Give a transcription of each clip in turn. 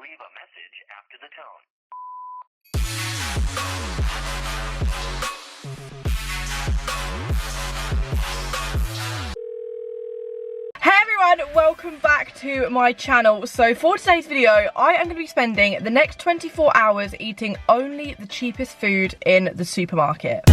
leave a message after the tone. Hey everyone, welcome back to my channel. So for today's video, I am going to be spending the next 24 hours eating only the cheapest food in the supermarket.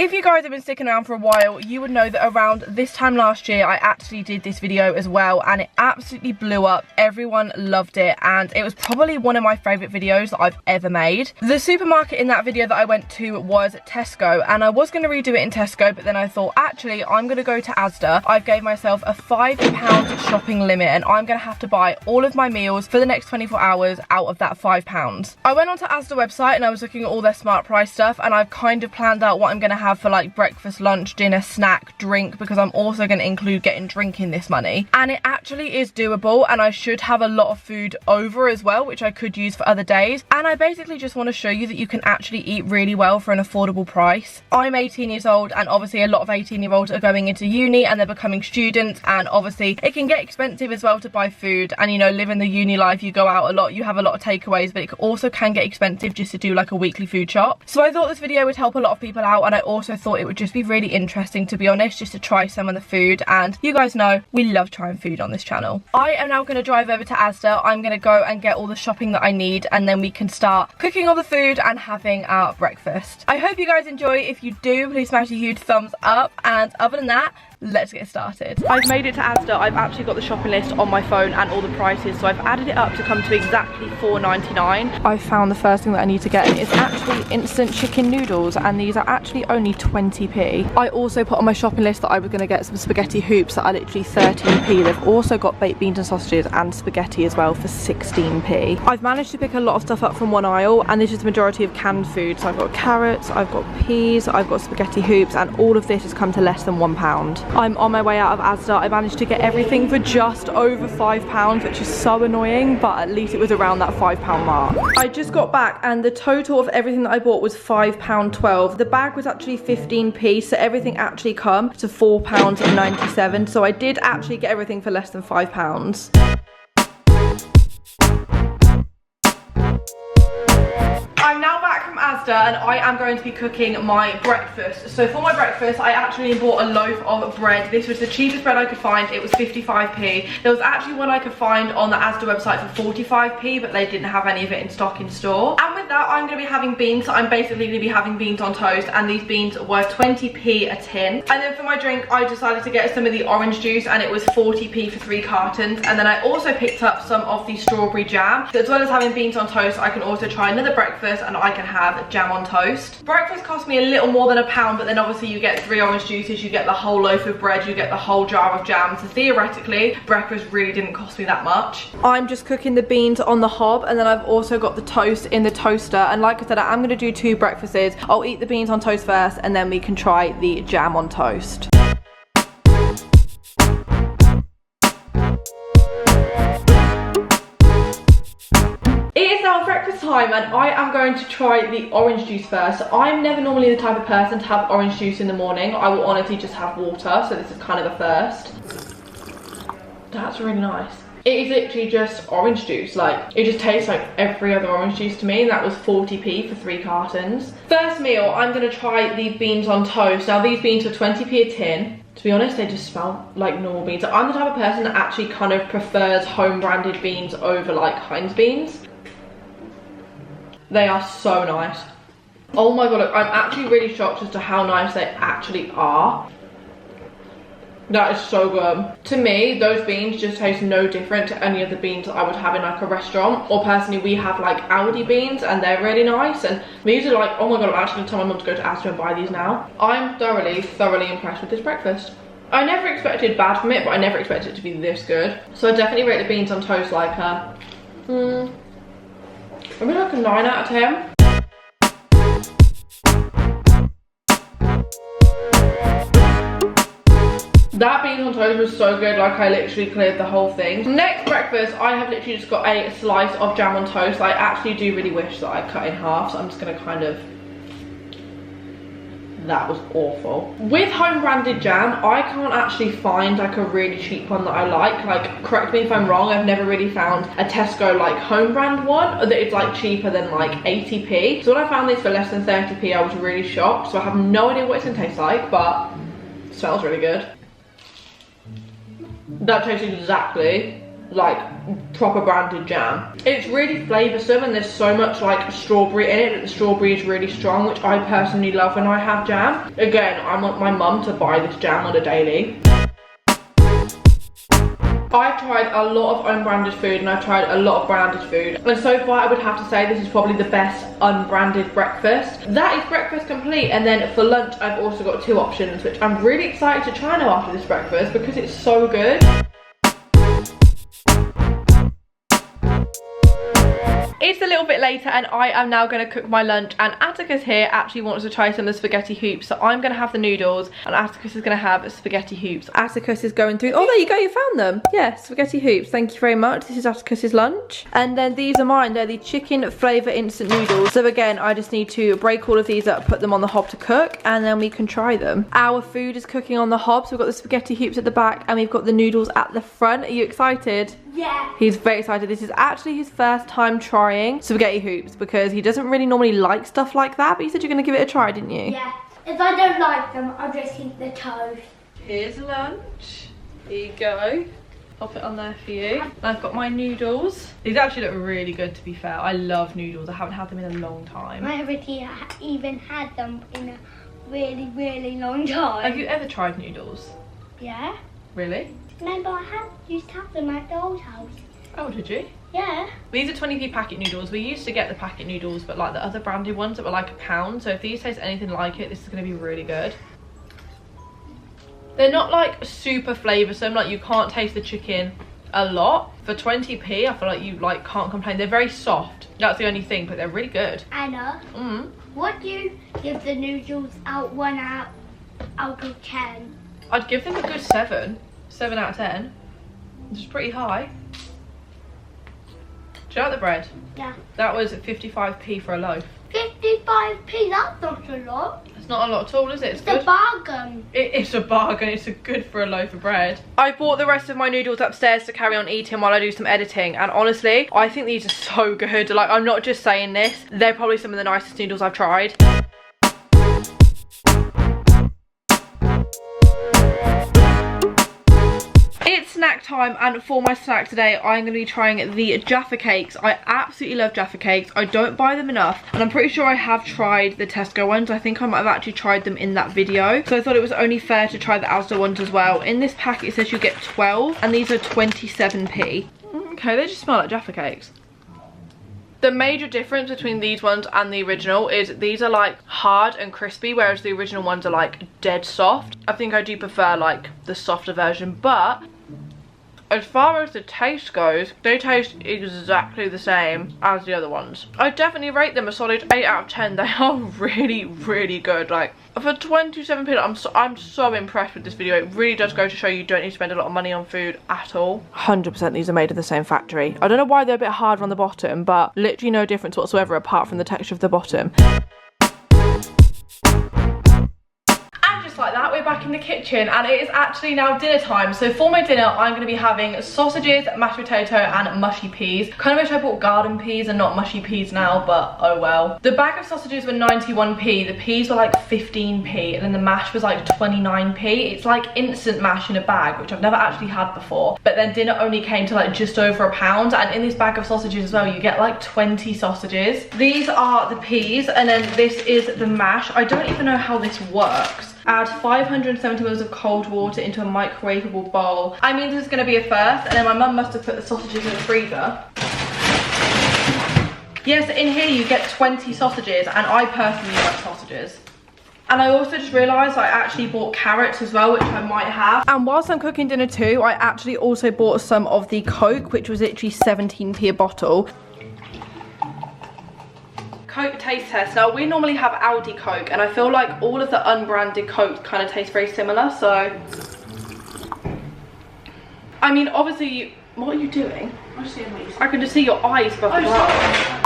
If you guys have been sticking around for a while, you would know that around this time last year, I actually did this video as well, and it absolutely blew up. Everyone loved it, and it was probably one of my favourite videos that I've ever made. The supermarket in that video that I went to was Tesco, and I was going to redo it in Tesco, but then I thought, actually, I'm going to go to Asda. I've gave myself a £5 shopping limit, and I'm going to have to buy all of my meals for the next 24 hours out of that £5. I went onto Asda website, and I was looking at all their smart price stuff, and I've kind of planned out what I'm going to have for like breakfast, lunch, dinner, snack, drink, because I'm also going to include getting drink in this money, and it actually is doable, and I should have a lot of food over as well, which I could use for other days. And I basically just want to show you that you can actually eat really well for an affordable price. I'm 18 years old, and obviously a lot of 18-year-olds are going into uni and they're becoming students, and obviously it can get expensive as well to buy food. And you know, living the uni life, you go out a lot, you have a lot of takeaways, but it also can get expensive just to do like a weekly food shop. So I thought this video would help a lot of people out, and I also thought it would just be really interesting, to be honest, just to try some of the food. And you guys know we love trying food on this channel. I am now going to drive over to Asda. I'm going to go and get all the shopping that I need, and then we can start cooking all the food and having our breakfast. I hope you guys enjoy. If you do, please smash a huge thumbs up, and other than that, let's get started. I've made it to Asda. I've actually got the shopping list on my phone and all the prices, so I've added it up to come to exactly £4.99. I found the first thing that I need to get, and it's actually instant chicken noodles, and these are actually only 20p. I also put on my shopping list that I was going to get some spaghetti hoops that are literally 13p. They've also got baked beans and sausages and spaghetti as well for 16p. I've managed to pick a lot of stuff up from one aisle, and this is the majority of canned food. So I've got carrots, I've got peas, I've got spaghetti hoops, and all of this has come to less than £1. I'm on my way out of Asda. I managed to get everything for just over £5, which is so annoying, but at least it was around that £5 mark. I just got back, and the total of everything that I bought was £5.12. The bag was actually 15p, so everything actually come to £4.97. So I did actually get everything for less than £5. I'm now back from Asda, and I am going to be cooking my breakfast. So for my breakfast, I actually bought a loaf of bread. This was the cheapest bread I could find. It was 55p. There was actually one I could find on the Asda website for 45p, but they didn't have any of it in stock in store. And with that, I'm going to be having beans. So I'm basically going to be having beans on toast, and these beans were 20p a tin. And then for my drink, I decided to get some of the orange juice, and it was 40p for 3 cartons. And then I also picked up some of the strawberry jam. So as well as having beans on toast, I can also try another breakfast, and I can have jam on toast. Breakfast cost me a little more than £1, but then obviously you get 3 orange juices, you get the whole loaf of bread, you get the whole jar of jam. So theoretically, breakfast really didn't cost me that much. I'm just cooking the beans on the hob, and then I've also got the toast in the toaster. And like I said, I'm going to do 2 breakfasts. I'll eat the beans on toast first, and then we can try the jam on toast. Breakfast time, and I am going to try the orange juice first. So I'm never normally the type of person to have orange juice in the morning. I will honestly just have water, so this is kind of a first. That's really nice. It is literally just orange juice. Like, it just tastes like every other orange juice to me, and that was 40p for 3 cartons. First meal, I'm going to try the beans on toast. Now these beans are 20p a tin. To be honest, they just smell like normal beans. So I'm the type of person that actually kind of prefers home branded beans over like Heinz beans. They are so nice. Oh my god, I'm actually really shocked as to how nice they actually are. That is so good. To me, those beans just taste no different to any of the beans that I would have in like a restaurant. Or personally, we have like Aldi beans, and they're really nice. And these are like, oh my god, I'm actually gonna tell my mum to go to Asda and buy these now. I'm thoroughly impressed with this breakfast. I never expected bad from it, but I never expected it to be this good. So I definitely rate the beans on toast like maybe like a 9 out of 10. That beans on toast was so good, like I literally cleared the whole thing. Next breakfast, I have literally just got a slice of jam on toast. I actually do really wish that I cut in half, so I'm just gonna kind of that was awful. With home branded jam, I can't actually find like a really cheap one that I like correct me if I'm wrong, I've never really found a Tesco like home brand one that is like cheaper than like 80p. So when I found this for less than 30p, I was really shocked. So I have no idea what it's gonna taste like, but it smells really good. That tastes exactly like proper branded jam. It's really flavoursome and there's so much like strawberry in it that the strawberry is really strong, which I personally love when I have jam. Again, I want my mum to buy this jam on a daily. I've tried a lot of unbranded food and I've tried a lot of branded food, and so far I would have to say this is probably the best unbranded breakfast. That is breakfast complete, and then for lunch I've also got 2 options which I'm really excited to try now after this breakfast because it's so good. It's a little bit later and I am now going to cook my lunch, and Atticus here actually wants to try some of the spaghetti hoops, so I'm going to have the noodles and Atticus is going to have spaghetti hoops. Atticus is going through, oh there you go, you found them. Yeah, spaghetti hoops, thank you very much. This is Atticus's lunch, and then these are mine. They're the chicken flavour instant noodles. So again, I just need to break all of these up, put them on the hob to cook, and then we can try them. Our food is cooking on the hob, so we've got the spaghetti hoops at the back and we've got the noodles at the front. Are you excited? Yeah. He's very excited. This is actually his first time trying spaghetti hoops because he doesn't really normally like stuff like that, but you said you're going to give it a try, didn't you? Yeah. If I don't like them, I'll just eat the toast. Here's lunch. Here you go. Pop it on there for you. I've got my noodles. These actually look really good, to be fair. I love noodles. I haven't had them in a long time. I haven't even had them in a really, really long time. Have you ever tried noodles? Yeah. Really? No, but I used to have them at the old house. Oh, did you? Yeah. These are 20p packet noodles. We used to get the packet noodles, but like the other branded ones that were like £1. So if these taste anything like it, this is going to be really good. They're not like super flavoursome, like you can't taste the chicken a lot. For 20p, I feel like you like can't complain. They're very soft. That's the only thing, but they're really good. Anna, what do you give the noodles out out of 10? I'd give them a good 7 out of 10, which is pretty high. Do you like the bread? Yeah. That was 55p for a loaf. 55p, that's not a lot. It's not a lot at all, is it? It's good. A bargain. It is a bargain. It's good for a loaf of bread. I bought the rest of my noodles upstairs to carry on eating while I do some editing, and honestly, I think these are so good. Like, I'm not just saying this. They're probably some of the nicest noodles I've tried. It's snack time, and for my snack today I'm going to be trying the Jaffa cakes. I absolutely love Jaffa cakes. I don't buy them enough, and I'm pretty sure I have tried the Tesco ones. I think I might have actually tried them in that video, so I thought it was only fair to try the Asda ones as well. In this pack it says you get 12 and these are 27p. Okay, they just smell like Jaffa cakes. The major difference between these ones and the original is these are like hard and crispy, whereas the original ones are like dead soft. I think I do prefer like the softer version, but as far as the taste goes, they taste exactly the same as the other ones. I definitely rate them a solid 8 out of 10. They are really, really good. Like, for 27p, I'm so impressed with this video. It really does go to show you don't need to spend a lot of money on food at all. 100% these are made in the same factory. I don't know why they're a bit harder on the bottom, but literally no difference whatsoever apart from the texture of the bottom. Like that, we're back in the kitchen and it is actually now dinner time. So for my dinner I'm going to be having sausages, mashed potato and mushy peas. Kind of wish I bought garden peas and not mushy peas now, but oh well. The bag of sausages were 91p, the peas were like 15p, and then the mash was like 29p. It's like instant mash in a bag, which I've never actually had before, but then dinner only came to like just over £1, and in this bag of sausages as well you get like 20 sausages. These are the peas and then this is the mash. I don't even know how this works. Add 570 ml of cold water into a microwavable bowl. I mean, this is going to be a first, and then my mum must have put the sausages in the freezer. Yes, in here you get 20 sausages, and I personally like sausages. And I also just realised I actually bought carrots as well, which I might have. And whilst I'm cooking dinner too, I actually also bought some of the Coke, which was literally 17p a bottle. Coke taste test. Now we normally have Aldi Coke, and I feel like all of the unbranded Coke kind of taste very similar, so I mean, obviously what are you doing? I'm just seeing what you I can just see your eyes above the glass.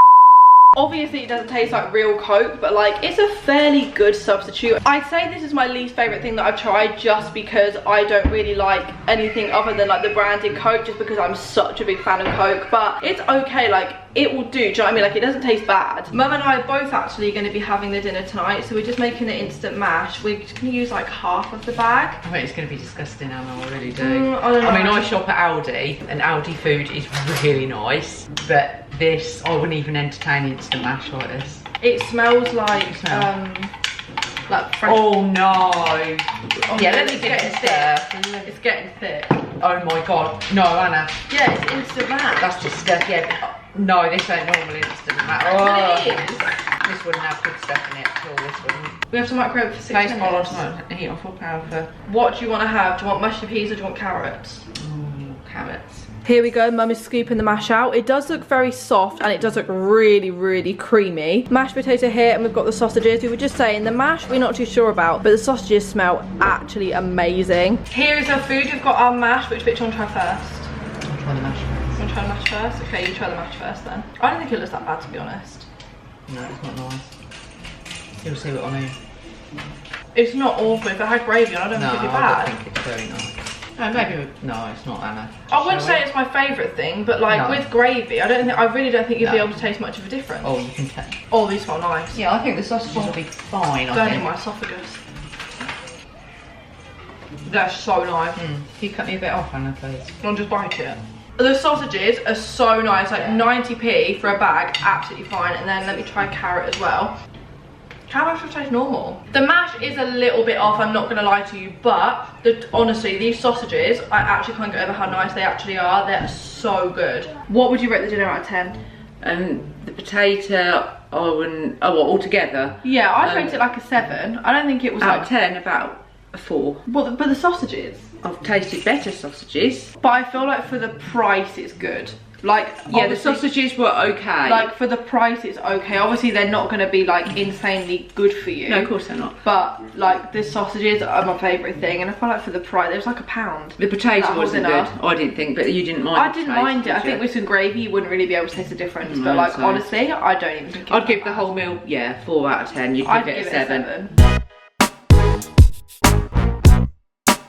Obviously it doesn't taste like real Coke, but like it's a fairly good substitute. I'd say this is my least favourite thing that I've tried, just because I don't really like anything other than like the branded Coke, just because I'm such a big fan of Coke. But it's okay, like it will do, do you know what I mean? Like it doesn't taste bad. Mum and I are both actually going to be having the dinner tonight, so we're just making an instant mash. We're just going to use like half of the bag. I bet it's going to be disgusting, Anna, I really do. I don't know. I mean, I shop at Aldi, and Aldi food is really nice, but this, I wouldn't even entertain instant mash like this. It smells like fresh. Oh no. Oh, yeah, let me get it thick. It's getting thick. Oh my god. No, Anna. Yeah, it's instant mash. That's just stuff, yeah. No, this ain't normal instant mash. But it is. This wouldn't have good stuff in it at all, this wouldn't. We have to microwave for 6 Place minutes. heat on full power for... What do you want to have? Do you want mashed peas or do you want carrots? Carrots. Here we go, Mum is scooping the mash out. It does look very soft and it does look really, really creamy. Mashed potato here, and we've got the sausages. We were just saying the mash we're not too sure about, but the sausages smell actually amazing. Here is our food. We've got our mash. Which bit do you want to try first? I'll try the mash first. You want to try the mash first? Okay, you try the mash first then. I don't think it looks that bad, to be honest. No, it's not nice. You'll see what I mean. It's not awful. If it had gravy on, I don't think it'd be bad. I don't think it's very nice. Maybe. No, it's not, Anna. I wouldn't say it's my favourite thing, but like with gravy, I really don't think you'd be able to taste much of a difference. Oh, you can tell. Oh, these smell nice. Yeah, I think the sausages will be fine. Burning my esophagus. They're so nice. Can you cut me a bit off, Anna, please? I'll just bite it. The sausages are so nice, like 90p for a bag, absolutely fine. And then let me try carrot as well. Carrot should taste normal. The mash is a little bit off, I'm not gonna lie to you, but honestly, these sausages, I actually can't get over how nice they actually are. They're so good. What would you rate the dinner out of 10? The potato, I wouldn't, oh, what, altogether? Yeah, I'd rate it like a 7. I don't think it was out like... of 10, about a 4. But the sausages? I've tasted better sausages. But I feel like for the price, it's good. Like, yeah, the sausages were okay. Like, for the price, it's okay. Obviously, they're not going to be, like, insanely good for you. No, of course they're not. But, like, the sausages are my favourite thing. And I feel like for the price, it was like £1. The potato wasn't good, I didn't think, but you didn't mind I didn't mind it. I think with some gravy, you wouldn't really be able to taste the difference. But, like, honestly, I don't even think I'd give the whole meal, yeah, 4 out of 10. You'd give it a 7.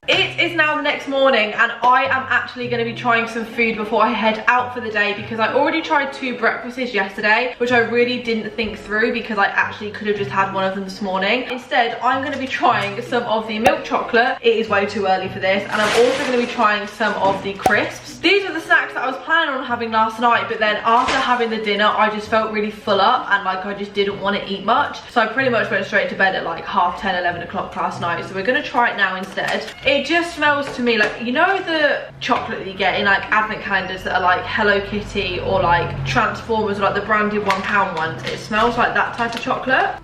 It is now the next morning and I am actually going to be trying some food before I head out for the day, because I already tried 2 breakfasts yesterday, which I really didn't think through because I actually could have just had one of them this morning. Instead, I'm going to be trying some of the milk chocolate. It is way too early for this. And I'm also going to be trying some of the crisps. These are the snacks that I was planning on having last night, but then after having the dinner, I just felt really full up and like I just didn't want to eat much. So I pretty much went straight to bed at like 10:30, 11 o'clock last night. So we're going to try it now instead. It just smells to me like, you know the chocolate that you get in like advent calendars that are like Hello Kitty or like Transformers or like the branded £1 ones? It smells like that type of chocolate.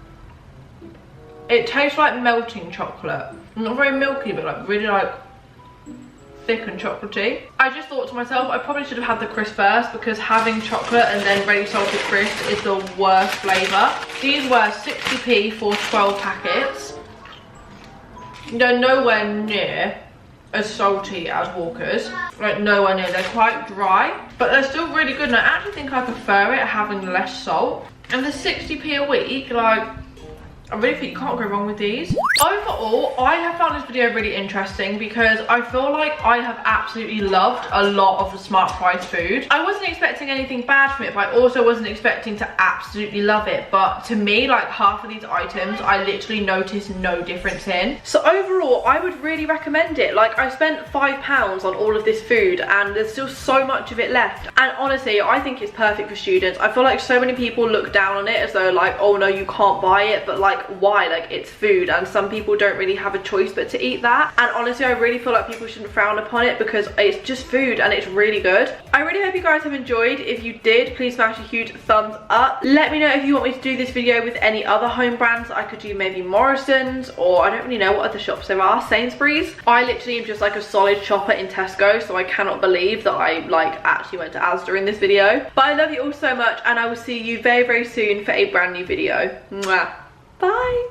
It tastes like melting chocolate. Not very milky, but like really like thick and chocolatey. I just thought to myself, I probably should have had the crisp first, because having chocolate and then ready salted crisp is the worst flavour. These were 60p for 12 packets. They're nowhere near as salty as Walker's, like nowhere near. They're quite dry, but they're still really good, and I actually think I prefer it having less salt. And the 60p a week, like, I really think you can't go wrong with these. Overall, I have found this video really interesting because I feel like I have absolutely loved a lot of the Smart Price food. I wasn't expecting anything bad from it, but I also wasn't expecting to absolutely love it. But to me, like half of these items, I literally noticed no difference in. So overall, I would really recommend it. Like, I spent £5 on all of this food and there's still so much of it left. And honestly, I think it's perfect for students. I feel like so many people look down on it as though like, oh no, you can't buy it, but like, why? Like, it's food and some people don't really have a choice but to eat that. And honestly, I really feel like people shouldn't frown upon it because it's just food and it's really good. I really hope you guys have enjoyed. If you did, please smash a huge thumbs up. Let me know if you want me to do this video with any other home brands. I could do maybe Morrison's, or I don't really know what other shops there are. Sainsbury's. I literally am just like a solid shopper in Tesco, so I cannot believe that I like actually went to Asda in this video. But I love you all so much and I will see you very, very soon for a brand new video. Mwah. Bye.